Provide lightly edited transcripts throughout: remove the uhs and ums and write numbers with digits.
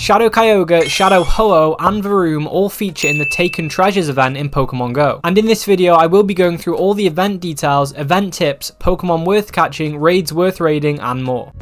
Shadow Kyogre, Shadow Ho-Oh, and Varoom all feature in the Taken Treasures event in Pokemon Go. And in this video, I will be going through all the event details, event tips, Pokemon worth catching, raids worth raiding, and more.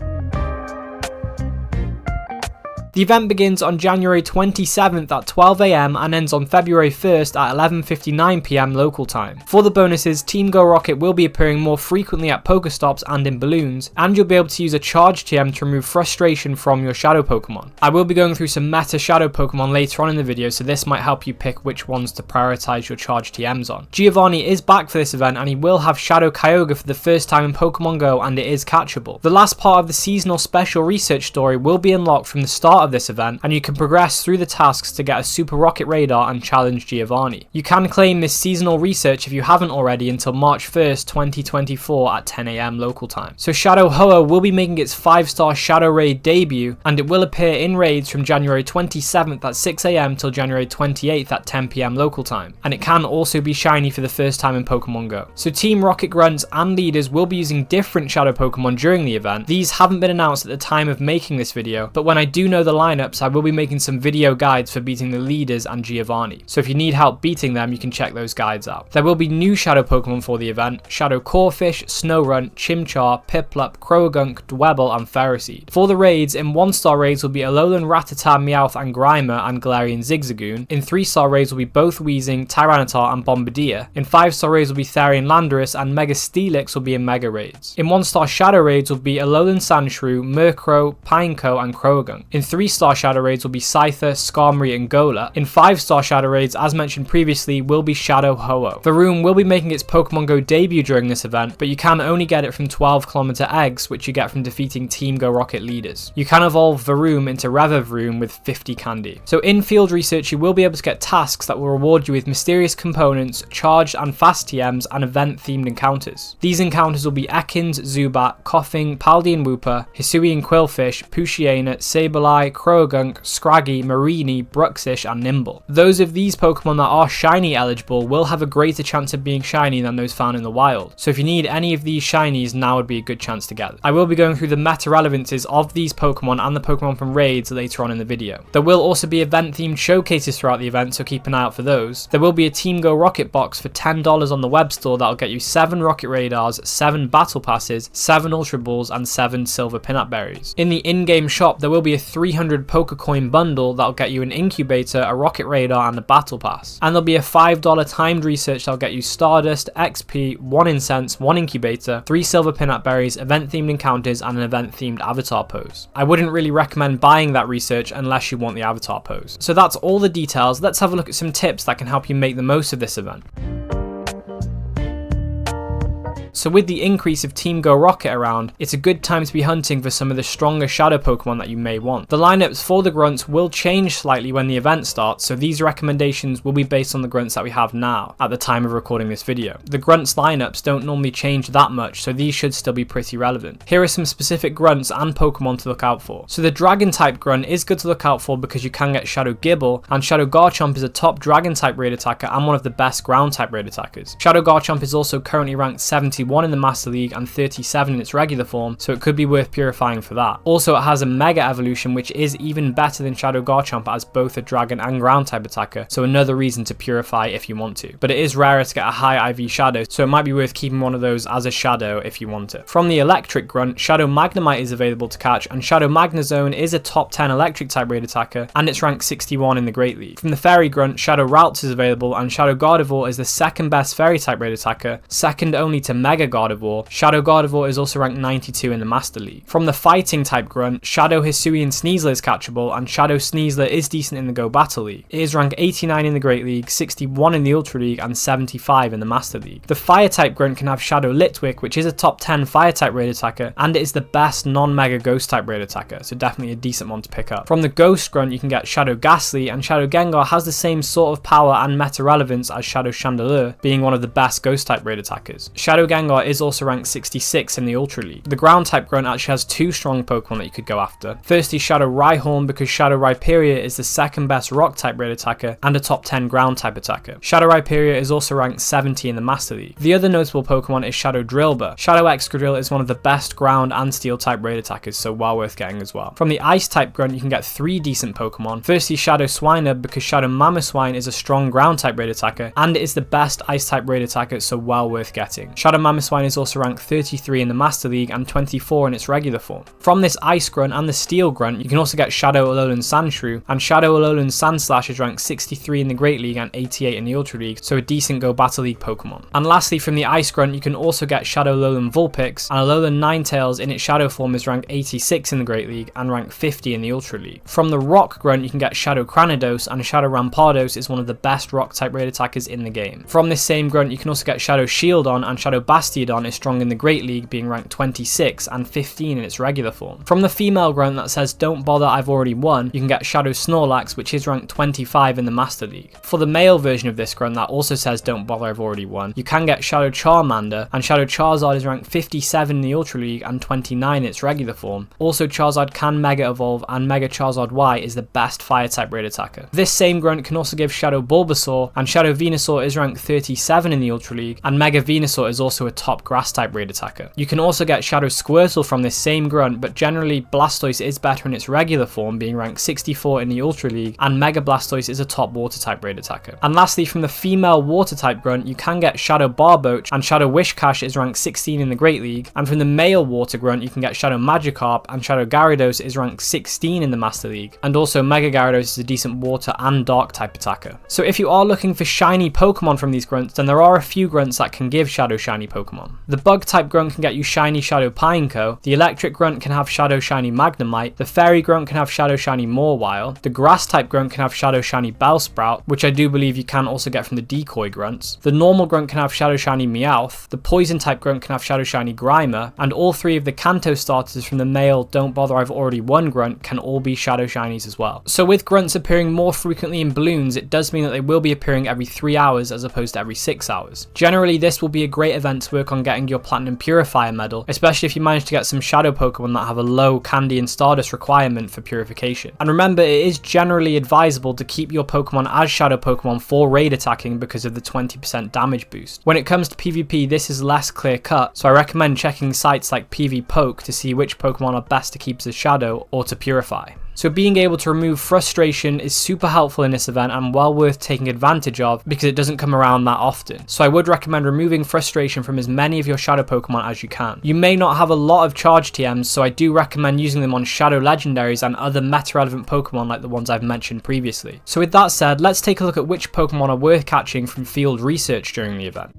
The event begins on January 27th at 12 AM and ends on February 1st at 11:59 PM local time. For the bonuses, Team Go Rocket will be appearing more frequently at Pokestops and in balloons, and you'll be able to use a Charge TM to remove frustration from your Shadow Pokemon. I will be going through some meta Shadow Pokemon later on in the video, so this might help you pick which ones to prioritize your Charge TMs on. Giovanni is back for this event, and he will have Shadow Kyogre for the first time in Pokemon Go, and it is catchable. The last part of the seasonal special research story will be unlocked from the start of this event, and you can progress through the tasks to get a Super Rocket Radar and challenge Giovanni. You can claim this seasonal research if you haven't already until March 1st, 2024 at 10 AM local time. So Shadow Ho-Oh will be making its 5-star Shadow Raid debut, and it will appear in raids from January 27th at 6 AM till January 28th at 10 PM local time, and it can also be shiny for the first time in Pokemon Go. So Team Rocket Grunts and leaders will be using different Shadow Pokemon during the event. These haven't been announced at the time of making this video, but when I do know the lineup, I will be making some video guides for beating the leaders and Giovanni, so if you need help beating them, you can check those guides out. There will be new Shadow Pokemon for the event: Shadow Corphish, Snorunt, Chimchar, Piplup, Croagunk, Dwebble, and Ferroseed. For the raids, in 1-star raids will be Alolan, Rattata, Meowth, and Grimer, and Galarian Zigzagoon. In 3-star raids will be both Weezing, Tyranitar, and Bombardier. In 5-star raids will be Therian Landorus, and Mega Steelix will be in Mega Raids. In 1-star Shadow raids will be Alolan Sandshrew, Murkrow, Pineco, and Croagunk. In 3-star Shadow raids will be Scyther, Skarmory, and Golett. In 5-star Shadow raids, as mentioned previously, will be Shadow Ho-Oh. Varoom will be making its Pokemon Go debut during this event, but you can only get it from 12km eggs, which you get from defeating Team Go Rocket leaders. You can evolve Varoom into Revavroom with 50 candy. So in field research, you will be able to get tasks that will reward you with mysterious components, charged and fast TMs, and event-themed encounters. These encounters will be Ekans, Zubat, Koffing, Paldean Wooper, Hisuian Quillfish, Poochyena, Sableye, Croagunk, Scraggy, Mareanie, Bruxish, and Nimble. Those of these Pokemon that are shiny eligible will have a greater chance of being shiny than those found in the wild, so if you need any of these shinies, now would be a good chance to get them. I will be going through the meta relevances of these Pokemon and the Pokemon from raids later on in the video. There will also be event themed showcases throughout the event, so keep an eye out for those. There will be a Team Go Rocket box for $10 on the web store that will get you 7 Rocket Radars, 7 Battle Passes, 7 Ultra Balls, and 7 Silver Peanut Berries. In the in-game shop, there will be a 300 Pokecoin bundle that'll get you an Incubator, a Rocket Radar, and a Battle Pass. And there'll be a $5 timed research that'll get you Stardust, XP, 1 Incense, 1 Incubator, 3 Silver Peanut Berries, event-themed encounters, and an event-themed avatar pose. I wouldn't really recommend buying that research unless you want the avatar pose. So that's all the details. Let's have a look at some tips that can help you make the most of this event. So with the increase of Team Go Rocket around, it's a good time to be hunting for some of the stronger Shadow Pokemon that you may want. The lineups for the Grunts will change slightly when the event starts, so these recommendations will be based on the Grunts that we have now, at the time of recording this video. The Grunts lineups don't normally change that much, so these should still be pretty relevant. Here are some specific Grunts and Pokemon to look out for. So the Dragon type Grunt is good to look out for because you can get Shadow Gibble, and Shadow Garchomp is a top Dragon type raid attacker and one of the best ground type raid attackers. Shadow Garchomp is also currently ranked 71 in the Master League and 37 in its regular form, so it could be worth purifying for that. Also, it has a Mega Evolution, which is even better than Shadow Garchomp as both a Dragon and Ground type attacker, so another reason to purify if you want to. But it is rarer to get a high IV Shadow, so it might be worth keeping one of those as a Shadow if you want it. From the Electric Grunt, Shadow Magnemite is available to catch, and Shadow Magnezone is a top 10 Electric type raid attacker, and it's ranked 61 in the Great League. From the Fairy Grunt, Shadow Ralts is available, and Shadow Gardevoir is the second best Fairy type raid attacker, second only to Mega Gardevoir. Shadow Gardevoir is also ranked 92 in the Master League. From the Fighting type Grunt, Shadow Hisuian Sneasler is catchable, and Shadow Sneasler is decent in the Go Battle League. It is ranked 89 in the Great League, 61 in the Ultra League, and 75 in the Master League. The Fire type Grunt can have Shadow Litwick, which is a top 10 Fire type raid attacker, and it is the best non-Mega Ghost type raid attacker, so definitely a decent one to pick up. From the Ghost Grunt, you can get Shadow Ghastly, and Shadow Gengar has the same sort of power and meta relevance as Shadow Chandelure, being one of the best Ghost type raid attackers. Shadow Gengar Gengar is also ranked 66 in the Ultra League. The ground type grunt actually has two strong Pokemon that you could go after. Firstly, Shadow Rhyhorn, because Shadow Rhyperior is the second best rock type raid attacker and a top 10 ground type attacker. Shadow Rhyperior is also ranked 70 in the Master League. The other notable Pokemon is Shadow Drillbur. Shadow Excadrill is one of the best ground and steel type raid attackers, so well worth getting as well. From the ice type grunt, you can get three decent Pokemon. Firstly, Shadow Swinub, because Shadow Mamoswine is a strong ground type raid attacker and it is the best ice type raid attacker, so well worth getting. Shadow Mamoswine is also ranked 33 in the Master League and 24 in its regular form. From this ice grunt and the steel grunt, you can also get Shadow Alolan Sandshrew, and Shadow Alolan Sandslash is ranked 63 in the Great League and 88 in the Ultra League, so a decent Go Battle League Pokemon. And lastly, from the ice grunt, you can also get Shadow Alolan Vulpix, and Alolan Ninetales in its shadow form is ranked 86 in the Great League and ranked 50 in the Ultra League. From the rock grunt, you can get Shadow Cranidos, and Shadow Rampardos is one of the best rock type raid attackers in the game. From this same grunt, you can also get Shadow Shieldon, and Shadow Bastiodon is strong in the Great League, being ranked 26 and 15 in its regular form. From the female grunt that says don't bother, I've already won, you can get Shadow Snorlax, which is ranked 25 in the Master League. For the male version of this grunt that also says don't bother, I've already won, you can get Shadow Charmander, and Shadow Charizard is ranked 57 in the Ultra League and 29 in its regular form. Also, Charizard can Mega Evolve, and Mega Charizard Y is the best fire type raid attacker. This same grunt can also give Shadow Bulbasaur, and Shadow Venusaur is ranked 37 in the Ultra League, and Mega Venusaur is also a top grass type raid attacker. You can also get Shadow Squirtle from this same grunt, but generally Blastoise is better in its regular form, being ranked 64 in the Ultra League, and Mega Blastoise is a top water type raid attacker. And lastly, from the female water type grunt, you can get Shadow Barboach, and Shadow Wishcash is ranked 16 in the Great League, and from the male water grunt, you can get Shadow Magikarp, and Shadow Gyarados is ranked 16 in the Master League, and also Mega Gyarados is a decent water and dark type attacker. So if you are looking for shiny Pokemon from these grunts, then there are a few grunts that can give Shadow Shiny Pokemon. The bug type grunt can get you shiny Shadow Pineco, the electric grunt can have Shadow Shiny Magnemite, the fairy grunt can have Shadow Shiny Mawile, the grass type grunt can have Shadow Shiny Bellsprout, which I do believe you can also get from the decoy grunts, the normal grunt can have Shadow Shiny Meowth, the poison type grunt can have Shadow Shiny Grimer, and all three of the Kanto starters from the male don't bother, I've already won grunt can all be Shadow Shinies as well. So with grunts appearing more frequently in balloons, it does mean that they will be appearing every 3 hours as opposed to every 6 hours. Generally, this will be a great event to work on getting your Platinum Purifier medal, especially if you manage to get some Shadow Pokemon that have a low Candy and Stardust requirement for purification. And remember, it is generally advisable to keep your Pokemon as Shadow Pokemon for raid attacking because of the 20% damage boost. When it comes to PvP, this is less clear cut, so I recommend checking sites like PvPoke to see which Pokemon are best to keep as Shadow or to purify. So being able to remove frustration is super helpful in this event and well worth taking advantage of because it doesn't come around that often. So I would recommend removing frustration from as many of your Shadow Pokemon as you can. You may not have a lot of charge TMs, so I do recommend using them on Shadow Legendaries and other meta-relevant Pokemon like the ones I've mentioned previously. So with that said, let's take a look at which Pokemon are worth catching from field research during the event.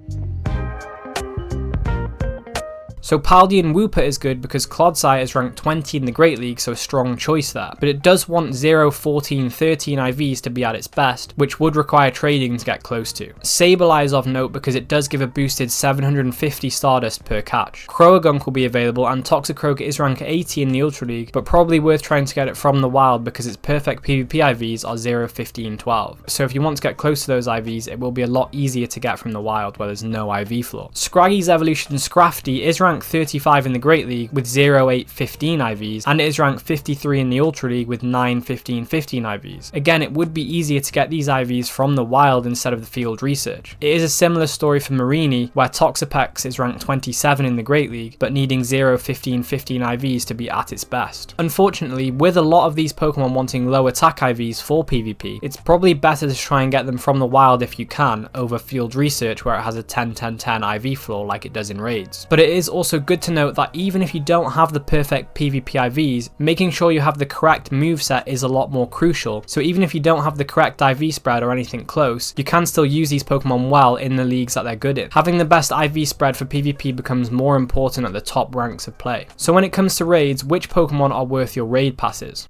So Paldean Wooper is good because Clodsire is ranked 20 in the Great League, so a strong choice there. But it does want 0, 14, 13 IVs to be at its best, which would require trading to get close to. Sableye is of note because it does give a boosted 750 Stardust per catch. Croagunk will be available, and Toxicroak is ranked 80 in the Ultra League, but probably worth trying to get it from the wild because its perfect PvP IVs are 0, 15, 12. So if you want to get close to those IVs, it will be a lot easier to get from the wild where there's no IV floor. Scraggy's evolution Scrafty is ranked 35 in the Great League with 0, 8, 15 IVs, and it is ranked 53 in the Ultra League with 9, 15, 15 IVs. Again, it would be easier to get these IVs from the wild instead of the field research. It is a similar story for Mareanie, where Toxapex is ranked 27 in the Great League, but needing 0, 15, 15 IVs to be at its best. Unfortunately, with a lot of these Pokemon wanting low attack IVs for PvP, it's probably better to try and get them from the wild if you can, over field research where it has a 10, 10, 10 IV floor like it does in raids. But it is also good to note that even if you don't have the perfect PvP IVs, making sure you have the correct moveset is a lot more crucial. So even if you don't have the correct IV spread or anything close, you can still use these Pokemon well in the leagues that they're good in. Having the best IV spread for PvP becomes more important at the top ranks of play. So when it comes to raids, which Pokemon are worth your raid passes?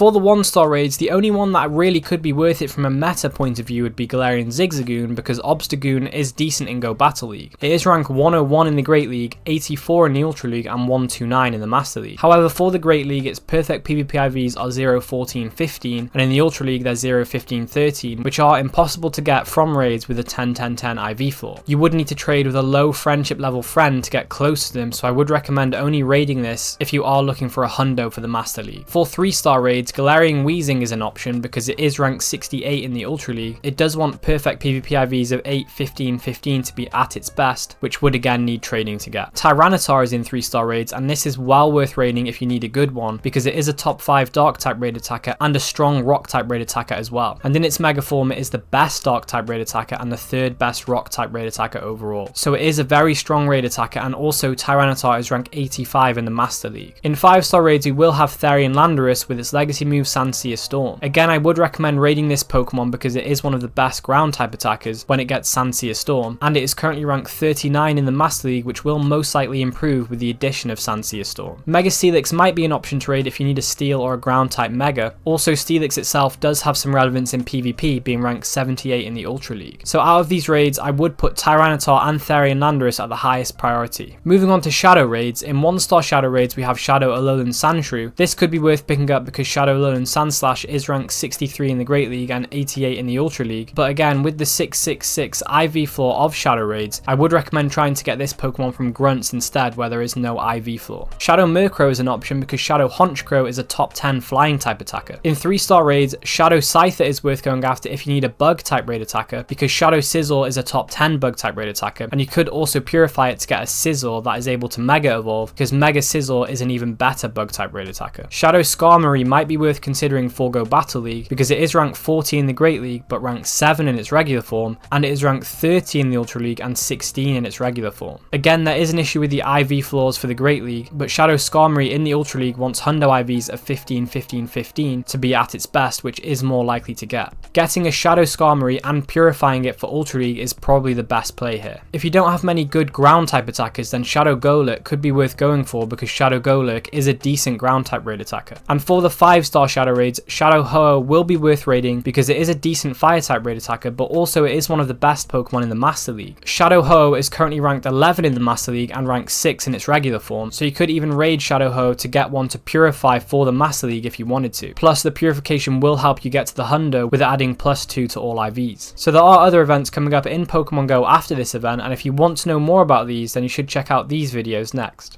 For the 1-star raids, the only one that really could be worth it from a meta point of view would be Galarian Zigzagoon, because Obstagoon is decent in Go Battle League. It is rank 101 in the Great League, 84 in the Ultra League, and 129 in the Master League. However, for the Great League, its perfect PvP IVs are 0, 14, 15, and in the Ultra League they're 0, 15, 13, which are impossible to get from raids with a 10, 10, 10 IV floor. You would need to trade with a low friendship level friend to get close to them, so I would recommend only raiding this if you are looking for a hundo for the Master League. For 3-star raids, Galarian Weezing is an option because it is ranked 68 in the Ultra League. It does want perfect PvP IVs of 8, 15, 15 to be at its best, which would again need trading to get. Tyranitar is in 3-star raids, and this is well worth raiding if you need a good one, because it is a top 5 dark type raid attacker and a strong rock type raid attacker as well. And in its mega form, it is the best dark type raid attacker and the 3rd best rock type raid attacker overall. So it is a very strong raid attacker, and also Tyranitar is ranked 85 in the Master League. In 5-star raids, we will have Therian Landorus with its legacy move Sansear Storm. Again, I would recommend raiding this Pokemon because it is one of the best ground type attackers when it gets Sansear Storm, and it is currently ranked 39 in the Master League, which will most likely improve with the addition of Sansear Storm. Mega Steelix might be an option to raid if you need a steel or a ground type mega. Also, Steelix itself does have some relevance in PvP, being ranked 78 in the Ultra League. So out of these raids, I would put Tyranitar and Therian Landorus at the highest priority. Moving on to Shadow raids, in 1-star Shadow raids we have Shadow Alolan Sandshrew. This could be worth picking up because Shadow Alolan Sandslash is ranked 63 in the Great League and 88 in the Ultra League, but again, with the 666 IV floor of Shadow raids, I would recommend trying to get this Pokemon from Grunts instead, where there is no IV floor. Shadow Murkrow is an option because Shadow Honchkrow is a top 10 flying type attacker. In 3-star raids, Shadow Scyther is worth going after if you need a bug type raid attacker, because Shadow Sizzle is a top 10 bug type raid attacker, and you could also purify it to get a Sizzle that is able to Mega Evolve, because Mega Sizzle is an even better bug type raid attacker. Shadow Skarmory might be worth considering for Go Battle League, because it is ranked 40 in the Great League, but ranked 7 in its regular form, and it is ranked 30 in the Ultra League and 16 in its regular form. Again, there is an issue with the IV floors for the Great League, but Shadow Skarmory in the Ultra League wants hundo IVs of 15, 15, 15 to be at its best, which is more likely to get. Getting a Shadow Skarmory and purifying it for Ultra League is probably the best play here. If you don't have many good ground type attackers, then Shadow Golurk could be worth going for because Shadow Golurk is a decent ground type raid attacker. And for the 5-star Shadow raids, Shadow Ho-Oh will be worth raiding because it is a decent fire type raid attacker, but also it is one of the best Pokemon in the Master League. Shadow Ho-Oh is currently ranked 11 in the Master League and ranked 6 in its regular form, so you could even raid Shadow Ho-Oh to get one to purify for the Master League if you wanted to. Plus, the purification will help you get to the hundo with adding +2 to all IVs. So there are other events coming up in Pokemon Go after this event, and if you want to know more about these, then you should check out these videos next.